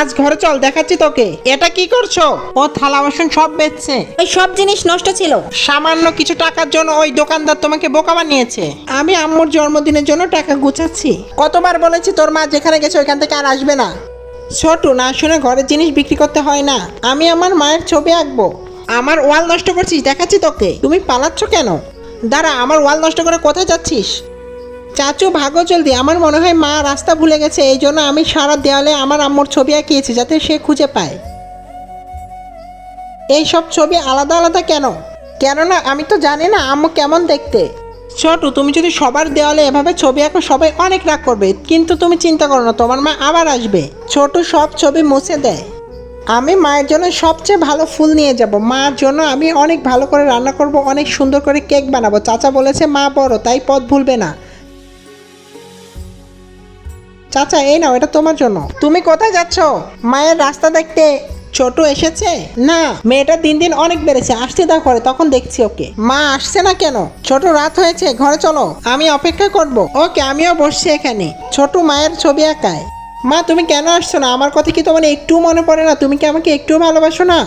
আজ ঘরে চল, দেখাচ্ছি তোকে। এটা কি করছো? ও থালা বাসন সব বেচছে। ওই সব জিনিস নষ্ট ছিল। সামান্য কিছু টাকার জন্য ওই দোকানদার তোমাকে বোকা বানিয়েছে। আমি আম্মুর জন্মদিনের জন্য টাকা গুছাচ্ছি। কতবার বলেছি তোর মা যেখানে গেছে ওইখান থেকে আর আসবে না। ছোটু, না শুনে ঘরের জিনিস বিক্রি করতে হয় না। আমি আমার মায়ের ছবি আঁকবো। আমার ওয়াল নষ্ট করছিস, দেখাচ্ছি তোকে। তুমি পালাচ্ছ কেন? দাঁড়া, আমার ওয়াল নষ্ট করে কোথায় যাচ্ছিস? চাচু ভাগো জলদি, আমার মনে হয় মা রাস্তা ভুলে গেছে, এই জন্য আমি সারা দেওয়ালে আমার আম্মুর ছবি আঁকিয়েছি যাতে সে খুঁজে পায়। এই সব ছবি আলাদা আলাদা কেন? কেননা আমি তো জানি না আম্মু কেমন দেখতে। ছোটু, তুমি যদি সবার দেওয়ালে এভাবে ছবি আঁকো সবাই অনেক রাগ করবে, কিন্তু তুমি চিন্তা করো না, তোমার মা আবার আসবে। ছোটু সব ছবি মুছে দেয়। আমি মায়ের জন্য সবচেয়ে ভালো ফুল নিয়ে যাব। মার জন্য আমি অনেক ভালো করে রান্না করব, অনেক সুন্দর করে কেক বানাবো। চাচা বলেছে মা বড়, তাই পথ ভুলবে না। চাচা, এই নাও, এটা তোমার জন্য। তুমি কোথায় যাচ্ছ? মায়ের রাস্তা দেখতে। ছোট এসেছে? না, মেয়েটা দিন দিন অনেক বেড়েছে, আসতে দাও করে, তখন দেখছি ওকে। মা আসছে না কেন? ছোট, রাত হয়েছে, ঘরে চলো, আমি অপেক্ষা করব। ওকে, আমিও বসছি এখানে। ছোট মায়ের ছবি আঁকায়। মা, তুমি কেন আসছো না? আমার কথা কি তোমার একটু মনে পড়ে না? তুমি কি আমাকে একটু ভালোবাসো না?